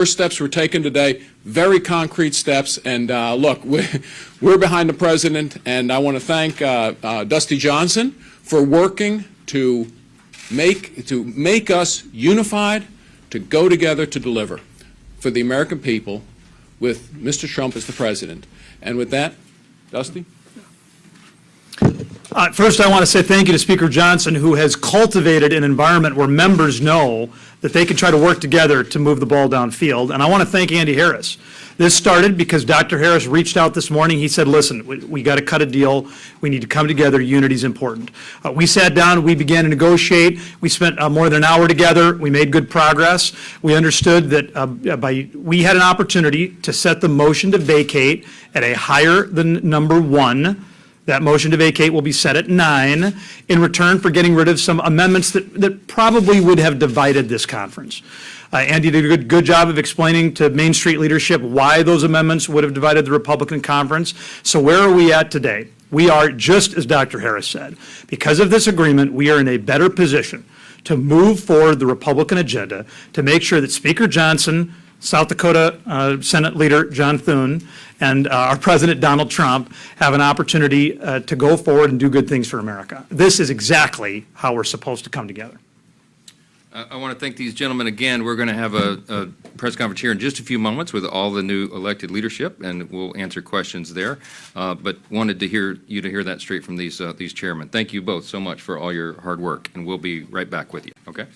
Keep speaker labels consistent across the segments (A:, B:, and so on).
A: First steps were taken today, very concrete steps, and look, we're behind the president, and I want to thank Dusty Johnson for working to make us unified, to go together to deliver for the American people with Mr. Trump as the president. And with that, Dusty?
B: First, I want to say thank you to Speaker Johnson, who has cultivated an environment where members know that they can try to work together to move the ball downfield. And I want to thank Andy Harris. This started because Dr. Harris reached out this morning. He said, listen, we got to cut a deal. We need to come together. Unity is important. We sat down. We began to negotiate. We spent more than an hour together. We made good progress. We understood that we had an opportunity to set the motion to vacate at a higher than number 1. That motion to vacate will be set at 9 in return for getting rid of some amendments that probably would have divided this conference. Andy did a good job of explaining to Main Street leadership why those amendments would have divided the Republican conference. So where are we at today? We are, just as Dr. Harris said, because of this agreement, we are in a better position to move forward the Republican agenda to make sure that Speaker Johnson, South Dakota Senate Leader John Thune, and our President Donald Trump have an opportunity to go forward and do good things for America. This is exactly how we're supposed to come together.
C: I want to thank these gentlemen again. We're going to have a press conference here in just a few moments with all the new elected leadership, and we'll answer questions there. But wanted to hear that straight from these chairmen. Thank you both so much for all your hard work, and we'll be right back with you. Okay.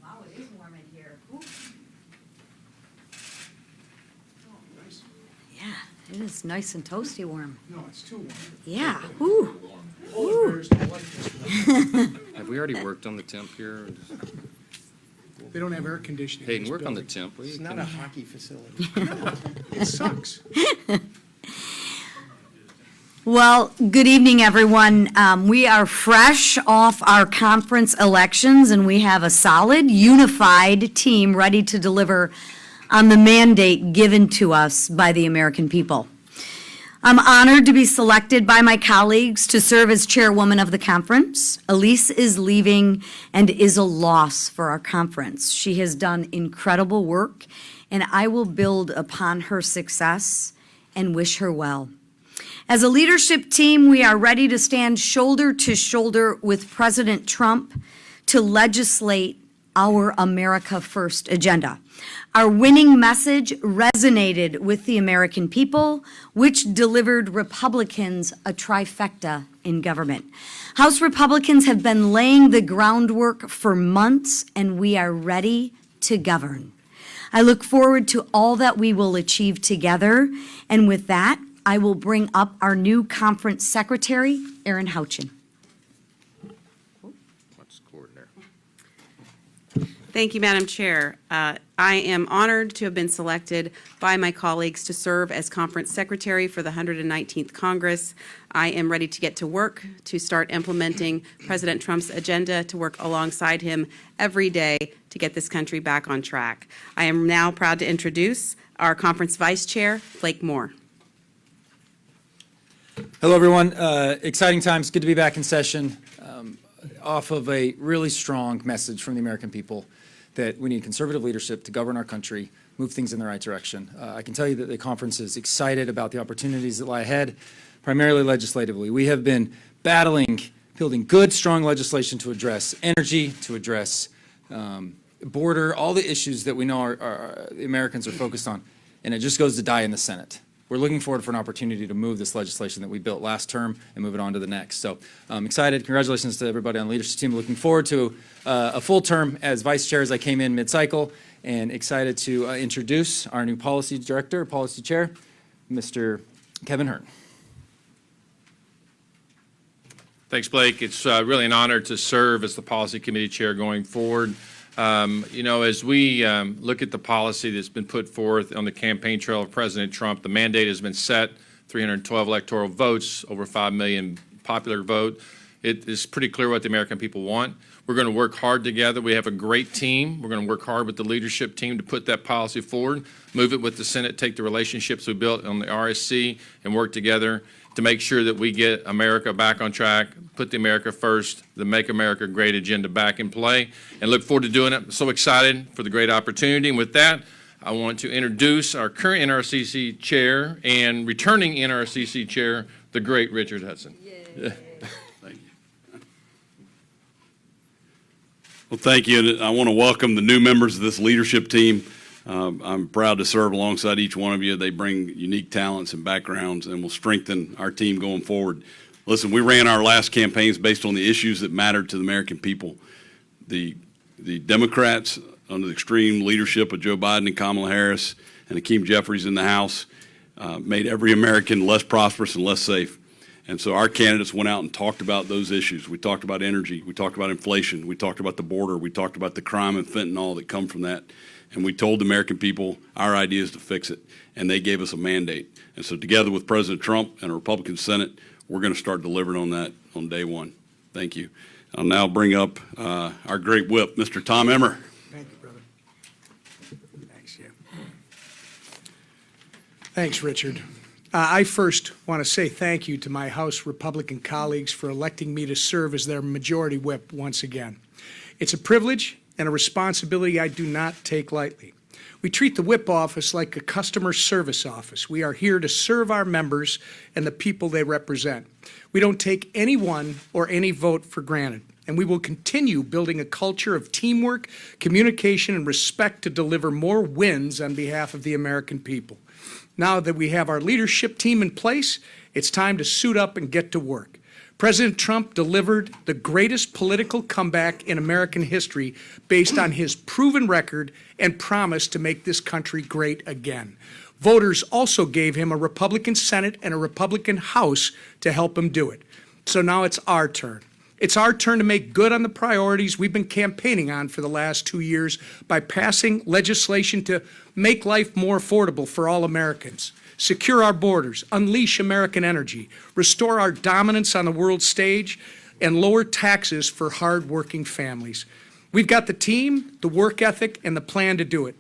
D: Wow, it is warm in here. Ooh. Yeah, it is nice and toasty warm.
E: No, it's too warm.
D: Yeah, ooh.
E: Polar bears don't like this.
C: Have we already worked on the temp here?
E: They don't have air conditioning. in
C: Hayden,
E: this
C: work on the
E: building.
C: temp, will you?
F: It's not a hockey facility.
E: It sucks.
D: Well, good evening, everyone. We are fresh off our conference elections, and we have a solid, unified team ready to deliver on the mandate given to us by the American people. I'm honored to be selected by my colleagues to serve as chairwoman of the conference. Elise is leaving and is a loss for our conference. She has done incredible work, and I will build upon her success and wish her well. As a leadership team, we are ready to stand shoulder to shoulder with President Trump to legislate our America First agenda. Our winning message resonated with the American people, which delivered Republicans a trifecta in government. House Republicans have been laying the groundwork for months, and we are ready to govern. I look forward to all that we will achieve together, and with that, I will bring up our new conference secretary, Erin Houchin.
C: Let's coordinate.
G: Thank you, Madam Chair. I am honored to have been selected by my colleagues to serve as Conference Secretary for the 119th Congress. I am ready to get to work to start implementing President Trump's agenda, to work alongside him every day to get this country back on track. I am now proud to introduce our Conference Vice Chair, Blake Moore.
F: Hello, everyone. Exciting times. Good to be back in session. Off of a really strong message from the American people that we need conservative leadership to govern our country, move things in the right direction. I can tell you that the conference is excited about the opportunities that lie ahead, primarily legislatively. We have been building good, strong legislation to address energy, to address border, all the issues that we know the Americans are focused on, and it just goes to die in the Senate. We're looking forward for an opportunity to move this legislation that we built last term and move it on to the next. So I'm excited. Congratulations to everybody on the leadership team. Looking forward to a full term as vice chair as I came in mid-cycle, and excited to introduce our new policy director, policy chair, Mr. Kevin Hearn.
H: Thanks, Blake. It's really an honor to serve as the policy committee chair going forward. As we look at the policy that's been put forth on the campaign trail of President Trump, the mandate has been set 312 electoral votes, over 5 million popular vote. It is pretty clear what the American people want. We're going to work hard together. We have a great team. We're going to work hard with the leadership team to put that policy forward, move it with the Senate, take the relationships we built on the RSC and work together to make sure that we get America back on track, put the America first, the Make America Great agenda back in play, and look forward to doing it. I'm so excited for the great opportunity. And with that, I want to introduce our current NRCC chair and returning NRCC chair, the great Richard Hudson.
I: Well, thank you. And I want to welcome the new members of this leadership team. I'm proud to serve alongside each one of you. They bring unique talents and backgrounds and will strengthen our team going forward. Listen, we ran our last campaigns based on the issues that mattered to the American people. The Democrats, under the extreme leadership of Joe Biden and Kamala Harris and Hakeem Jeffries in the House, made every American less prosperous and less safe. And so our candidates went out and talked about those issues. We talked about energy. We talked about inflation. We talked about the border. We talked about the crime and fentanyl that come from that. And we told the American people our idea is to fix it. And they gave us a mandate. And so together with President Trump and a Republican Senate, we're going to start delivering on that on day one. Thank you. I'll now bring up our great whip, Mr. Tom Emmer.
E: Thank you, brother. Thanks, yeah. Thanks, Richard. I first want to say thank you to my House Republican colleagues for electing me to serve as their majority whip once again. It's a privilege and a responsibility I do not take lightly. We treat the whip office like a customer service office. We are here to serve our members and the people they represent. We don't take anyone or any vote for granted, and we will continue building a culture of teamwork, communication, and respect to deliver more wins on behalf of the American people. Now that we have our leadership team in place, it's time to suit up and get to work. President Trump delivered the greatest political comeback in American history based on his proven record and promise to make this country great again. Voters also gave him a Republican Senate and a Republican House to help him do it. So now it's our turn. It's our turn to make good on the priorities we've been campaigning on for the last 2 years by passing legislation to make life more affordable for all Americans, secure our borders, unleash American energy, restore our dominance on the world stage, and lower taxes for hard-working families. We've got the team, the work ethic, and the plan to do it.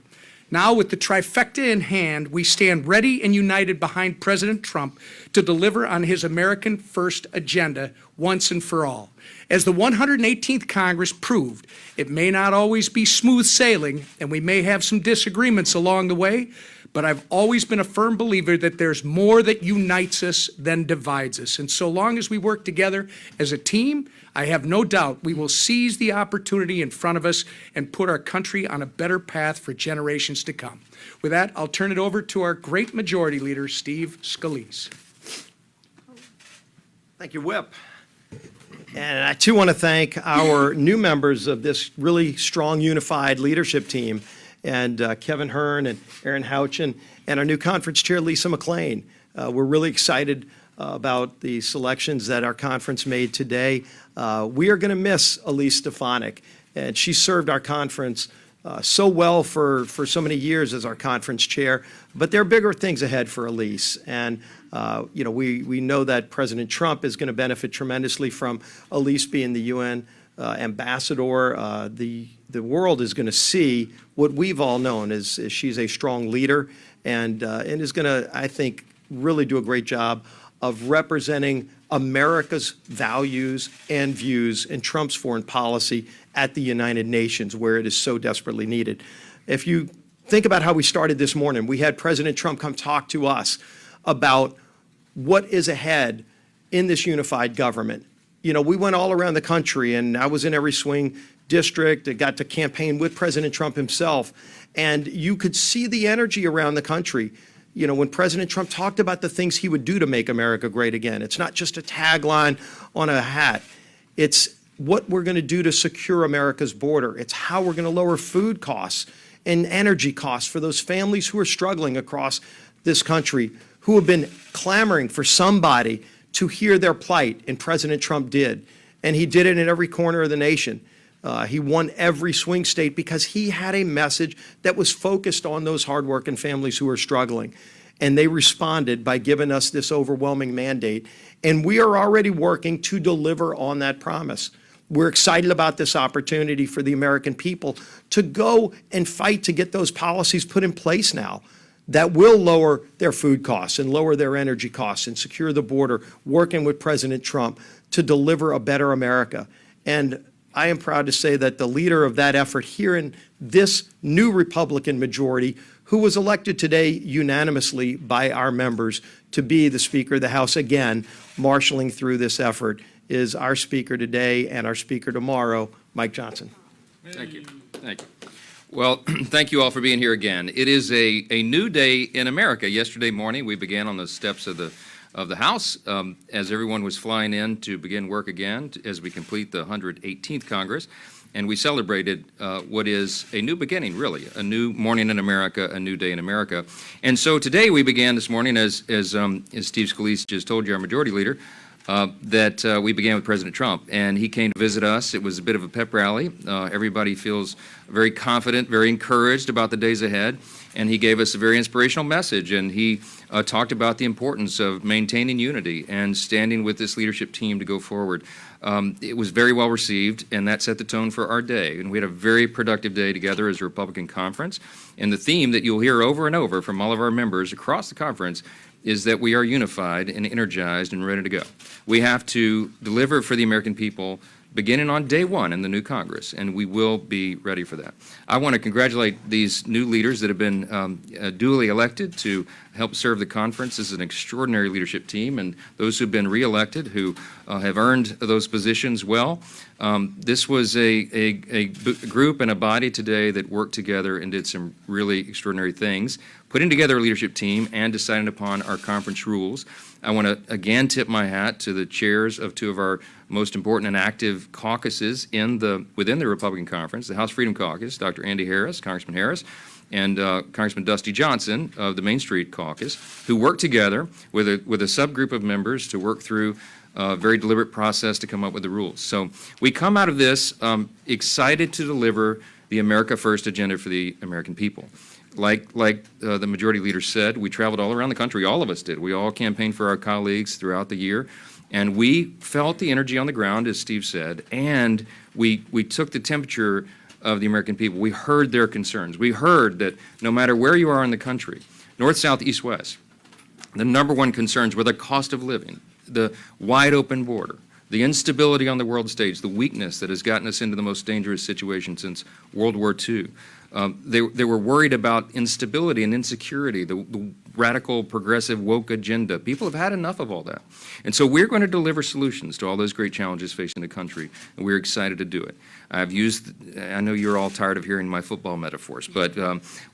E: Now, with the trifecta in hand, we stand ready and united behind President Trump to deliver on his American First agenda once and for all. As the 118th Congress proved, it may not always be smooth sailing, and we may have some disagreements along the way, but I've always been a firm believer that there's more that unites us than divides us. And so long as we work together as a team, I have no doubt we will seize the opportunity in front of us and put our country on a better path for generations to come. With that, I'll turn it over to our great majority leader, Steve Scalise.
J: Thank you, Whip. And I, too, want to thank our new members of this really strong, unified leadership team, and Kevin Hearn and Aaron Houchin, and our new conference chair, Lisa McLean. We're really excited about the selections that our conference made today. We are going to miss Elise Stefanik, and she served our conference so well for so many years as our conference chair, but there are bigger things ahead for Elise. And we know that President Trump is going to benefit tremendously from Elise being the UN ambassador. The world is going to see what we've all known is she's a strong leader and is going to, I think, really do a great job of representing America's values and views in Trump's foreign policy at the United Nations, where it is so desperately needed. If you think about how we started this morning, we had President Trump come talk to us about what is ahead in this unified government. You know, we went all around the country, and I was in every swing district. I got to campaign with President Trump himself, and you could see the energy around the country. You know, when President Trump talked about the things he would do to make America great again, it's not just a tagline on a hat. It's what we're going to do to secure America's border. It's how we're going to lower food costs and energy costs for those families who are struggling across this country, who have been clamoring for somebody to hear their plight, and President Trump did. And he did it in every corner of the nation. He won every swing state because he had a message that was focused on those hardworking families who are struggling. and they responded by giving us this overwhelming mandate. And we are already working to deliver on that promise. We're excited about this opportunity for the American people to go and fight to get those policies put in place now that will lower their food costs and lower their energy costs and secure the border, working with President Trump to deliver a better America. And I am proud to say that the leader of that effort here in this new Republican majority, who was elected today unanimously by our members to be the Speaker of the House again, marshaling through this effort, is our Speaker today and our Speaker tomorrow, Mike Johnson.
C: Thank you. Thank you. Well, thank you all for being here again. It is a new day in America. Yesterday morning, we began on the steps of the House as everyone was flying in to begin work again as we complete the 118th Congress. And we celebrated what is a new beginning, really, a new morning in America, a new day in America. And so today we began this morning, as Steve Scalise just told you, our majority leader, that we began with President Trump. And he came to visit us. It was a bit of a pep rally. Everybody feels very confident, very encouraged about the days ahead. And he gave us a very inspirational message. And he talked about the importance of maintaining unity and standing with this leadership team to go forward. It was very well received, and that set the tone for our day. And we had a very productive day together as a Republican conference. And the theme that you'll hear over and over from all of our members across the conference is that we are unified and energized and ready to go. We have to deliver for the American people beginning on day one in the new Congress, and we will be ready for that. I want to congratulate these new leaders that have been duly elected to help serve the conference. This is an extraordinary leadership team, and those who've been reelected who have earned those positions well. This was a group and a body today that worked together and did some really extraordinary things, putting together a leadership team and deciding upon our conference rules. I want to again tip my hat to the chairs of two of our most important and active caucuses within the Republican Conference, the House Freedom Caucus, Dr. Andy Harris, Congressman Harris, and Congressman Dusty Johnson of the Main Street Caucus, who worked together with a subgroup of members to work through a very deliberate process to come up with the rules. So we come out of this excited to deliver the America First agenda for the American people. Like the majority leader said, we traveled all around the country. All of us did. We all campaigned for our colleagues throughout the year. And we felt the energy on the ground, as Steve said, and we took the temperature of the American people. We heard their concerns. We heard that no matter where you are in the country, north, south, east, west, the number one concerns were the cost of living, the wide open border, the instability on the world stage, the weakness that has gotten us into the most dangerous situation since World War II. They were worried about instability and insecurity, the radical, progressive, woke agenda. People have had enough of all that. And so we're going to deliver solutions to all those great challenges facing the country, and we're excited to do it. I know you're all tired of hearing my football metaphors, but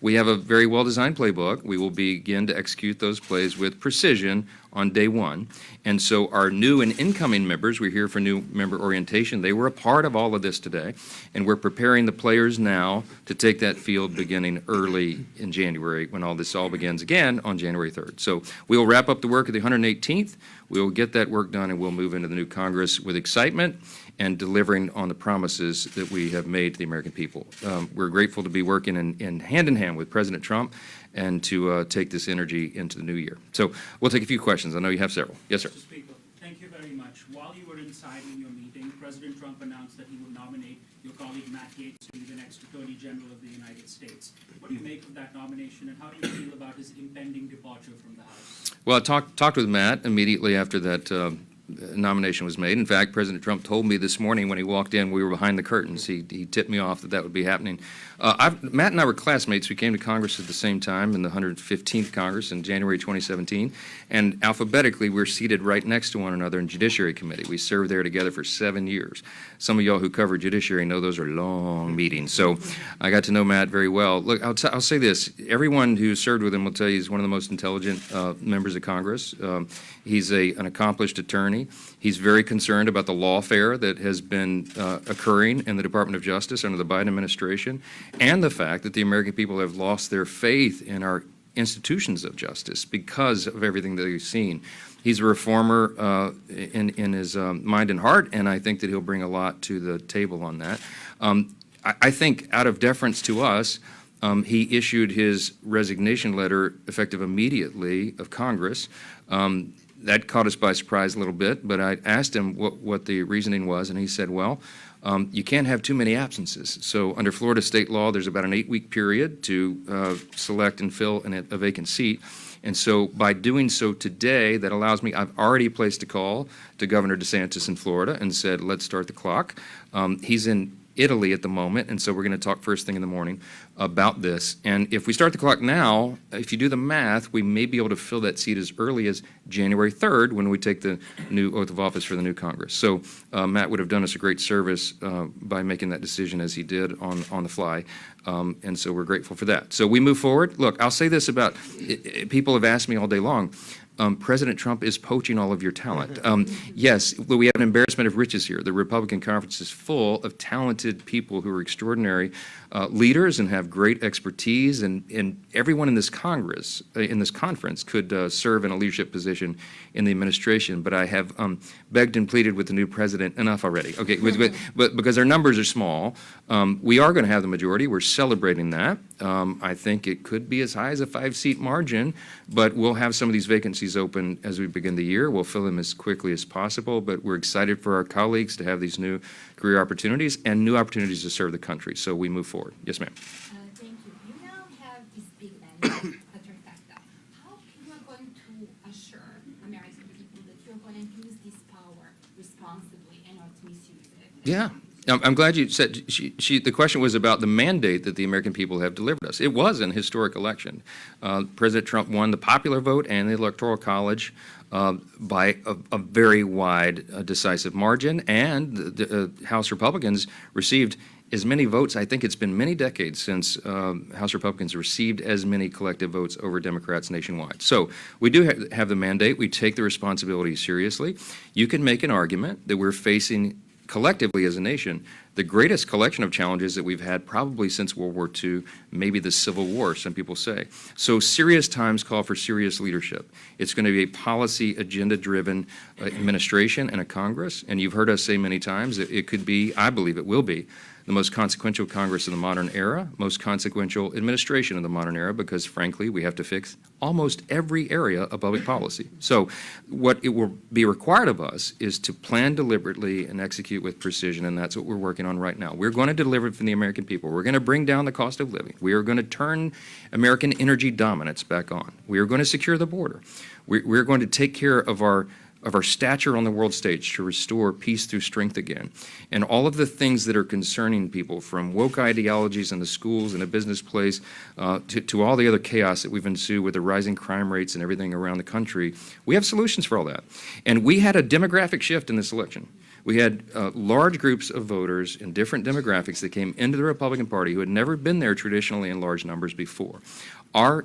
C: we have a very well-designed playbook. We will begin to execute those plays with precision on day one. And so our new and incoming members, we're here for new member orientation, they were a part of all of this today, and we're preparing the players now to take that field beginning early in January when all this all begins again on January 3rd. So we'll wrap up the work at the 118th, we'll get that work done, and we'll move into the new Congress with excitement and delivering on the promises that we have made to the American people. We're grateful to be working in hand with President Trump and to take this energy into the new year. So we'll take a few questions. I know you have several. Yes, sir.
K: Mr. Speaker, thank you very much. While you were inside in your meeting, President Trump announced that he would nominate your colleague Matt Gaetz to be the next Attorney General of the United States. What do you make of that nomination, and how do you feel about his impending departure from the House?
C: Well, I talked with Matt immediately after that nomination was made. In fact, President Trump told me this morning when he walked in, we were behind the curtains. He tipped me off that would be happening. Matt and I were classmates. We came to Congress at the same time in the 115th Congress in January 2017, and alphabetically we're seated right next to one another in Judiciary Committee. We served there together for 7 years. Some of y'all who cover Judiciary know those are long meetings, so I got to know Matt very well. Look, I'll say this. Everyone who served with him will tell you he's one of the most intelligent members of Congress. He's an accomplished attorney. He's very concerned about the lawfare that has been occurring in the Department of Justice under the Biden administration, and the fact that the American people have lost their faith in our institutions of justice because of everything that they've seen. He's a reformer in his mind and heart, and I think that he'll bring a lot to the table on that. I think out of deference to us, He issued his resignation letter effective immediately of Congress. That caught us by surprise a little bit, but I asked him what the reasoning was, and he said, well, you can't have too many absences. So under Florida state law, there's about an 8-week period to select and fill a vacant seat. And so by doing so today, that allows me, I've already placed a call to Governor DeSantis in Florida and said, let's start the clock. He's in Italy at the moment, and so we're going to talk first thing in the morning about this. And if we start the clock now, if you do the math, we may be able to fill that seat as early as January 3rd when we take the new oath of office for the new Congress. So Matt would have done us a great service by making that decision as he did on the fly. And so we're grateful for that. So we move forward. Look, I'll say this about, people have asked me all day long, President Trump is poaching all of your talent. Yes, we have an embarrassment of riches here. The Republican conference is full of talented people who are extraordinary leaders and have great expertise, and everyone in this Congress, in this conference, could serve in a leadership position in the administration. But I have begged and pleaded with the new president, enough already. Okay, but because our numbers are small, we are going to have the majority. We're celebrating that. I think it could be as high as a 5-seat margin, but we'll have some of these vacancies open as we begin the year. We'll fill them as quickly as possible, but we're excited for our colleagues to have these new career opportunities and new opportunities to serve the country. So we move forward. Yes, ma'am.
L: Thank you. You now have this big mandate, a trifecta. How you are going to assure American people that you're going to use this power responsibly and not misuse it?
C: Yeah. I'm glad you said, the question was about the mandate that the American people have delivered us. It was an historic election. President Trump won the popular vote and the Electoral College by a very wide, decisive margin, and the House Republicans received as many votes. I think it's been many decades since House Republicans received as many collective votes over Democrats nationwide. So we do have the mandate. We take the responsibility seriously. You can make an argument that we're facing collectively as a nation the greatest collection of challenges that we've had probably since World War II, maybe the Civil War, some people say. So serious times call for serious leadership. It's going to be a policy agenda-driven administration and a Congress, and you've heard us say many times that it could be, I believe it will be, the most consequential Congress in the modern era, most consequential administration in the modern era, because frankly, we have to fix almost every area of public policy. So what it will be required of us is to plan deliberately and execute with precision, and that's what we're working on right now. We're going to deliver for the American people. We're going to bring down the cost of living. We are going to turn American energy dominance back on. We are going to secure the border. We're going to take care of our stature on the world stage to restore peace through strength again. And all of the things that are concerning people, from woke ideologies in the schools and the business place to all the other chaos that we've ensued with the rising crime rates and everything around the country, we have solutions for all that. And we had a demographic shift in this election. We had large groups of voters in different demographics that came into the Republican Party who had never been there traditionally in large numbers before. Our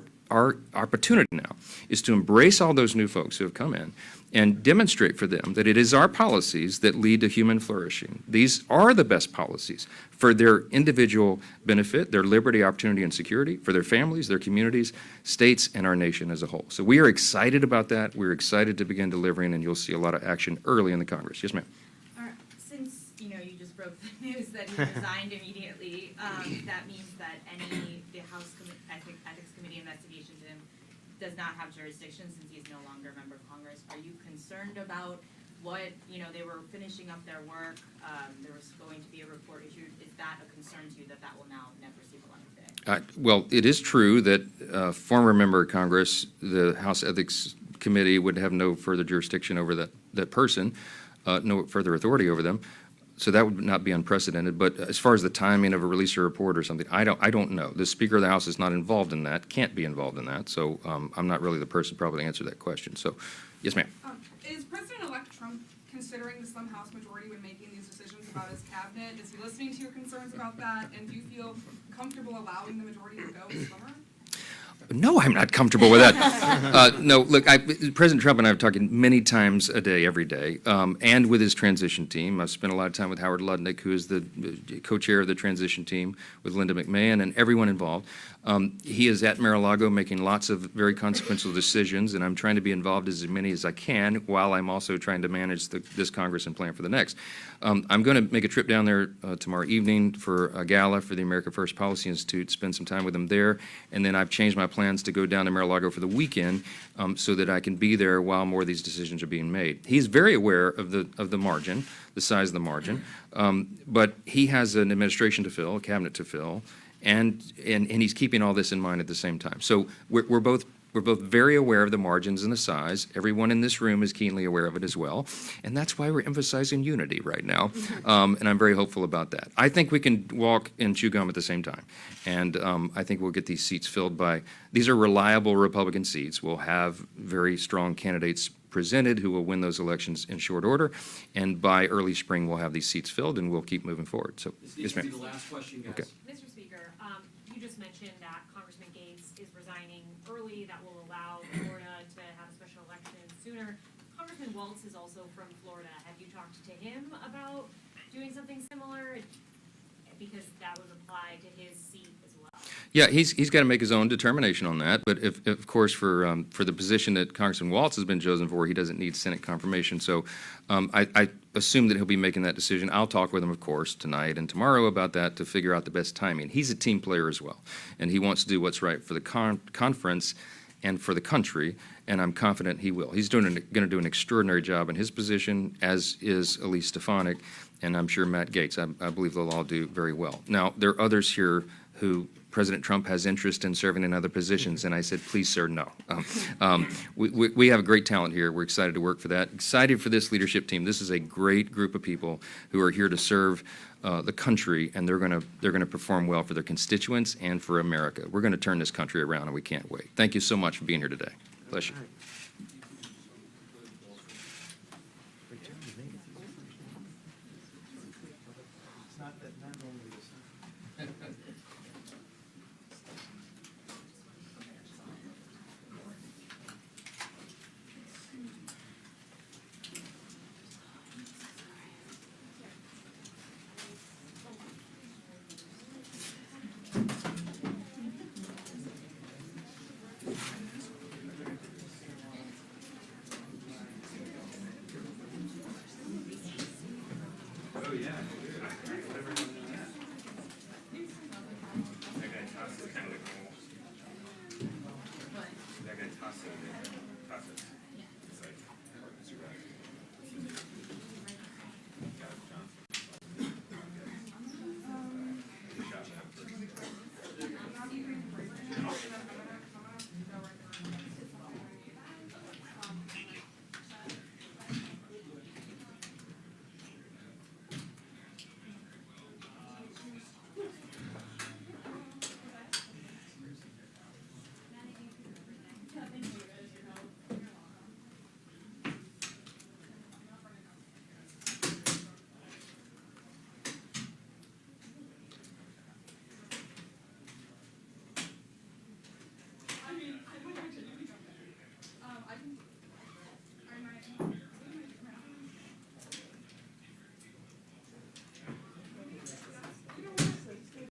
C: opportunity now is to embrace all those new folks who have come in and demonstrate for them that it is our policies that lead to human flourishing. These are the best policies for their individual benefit, their liberty, opportunity, and security, for their families, their communities, states, and our nation as a whole. So we are excited about that. We're excited to begin delivering, and you'll see a lot of action early in the Congress. Yes, ma'am.
L: Since, you just broke the news that he resigned immediately, that means that the House Ethics Committee investigation to him does not have jurisdiction since he's no longer a member of Congress. Are you concerned about what, they were finishing up their work, there was going to be a report issued? Is that a concern to you that will now never see the light of day?
C: Well, it is true that a former member of Congress, the House Ethics Committee, would have no further jurisdiction over that person, no further authority over them. So that would not be unprecedented. But as far as the timing of a release or report or something, I don't know. The Speaker of the House is not involved in that, can't be involved in that. So I'm not really the person probably to answer that question. So, yes, ma'am.
M: Is President-elect Trump considering the slim House majority when making these decisions about his cabinet? Is he listening to your concerns about that? And do you feel comfortable allowing the majority to go slimmer?
C: No, I'm not comfortable with that. No, look, President Trump and I have talked many times a day, every day, and with his transition team. I've spent a lot of time with Howard Lutnick, who is the co-chair of the transition team, with Linda McMahon and everyone involved. He is at Mar-a-Lago making lots of very consequential decisions, and I'm trying to be involved as many as I can while I'm also trying to manage this Congress and plan for the next. I'm going to make a trip down there tomorrow evening for a gala for the America First Policy Institute, spend some time with them there, and then I've changed my plans to go down to Mar-a-Lago for the weekend so that I can be there while more of these decisions are being made. He's very aware of the margin, the size of the margin, but he has an administration to fill, a cabinet to fill, and he's keeping all this in mind at the same time. So we're both very aware of the margins and the size. Everyone in this room is keenly aware of it as well, and that's why we're emphasizing unity right now, and I'm very hopeful about that. I think we can walk and chew gum at the same time, and I think we'll get these seats filled by, these are reliable Republican seats. We'll have very strong candidates presented who will win those elections in short order, and by early spring, we'll have these seats filled, and we'll keep moving forward. So, yes, ma'am.
N: The last question, guys.
C: Okay.
L: Mr. Speaker, you just mentioned that Congressman Gates is resigning early. That will allow Florida to have a special election sooner. Congressman Waltz is also from Florida. Have you talked to him about doing something similar? Because that would apply to his seat as well.
C: Yeah, he's got to make his own determination on that. But if of course, for the position that Congressman Waltz has been chosen for, he doesn't need Senate confirmation. So I assume that he'll be making that decision. I'll talk with him, of course, tonight and tomorrow about that to figure out the best timing. He's a team player as well, and he wants to do what's right for the conference and for the country, and I'm confident he will. He's going to do an extraordinary job in his position, as is Elise Stefanik, and I'm sure Matt Gaetz. I believe they'll all do very well. Now, there are others here who President Trump has interest in serving in other positions, and I said, please, sir, no. We have a great talent here. We're excited to work for that. Excited for this leadership team. This is a great group of people who are here to serve the country, and they're going to perform well for their constituents and for America. We're going to turn this country around, and we can't wait. Thank you so much for being here today. Pleasure.
N: Oh, yeah.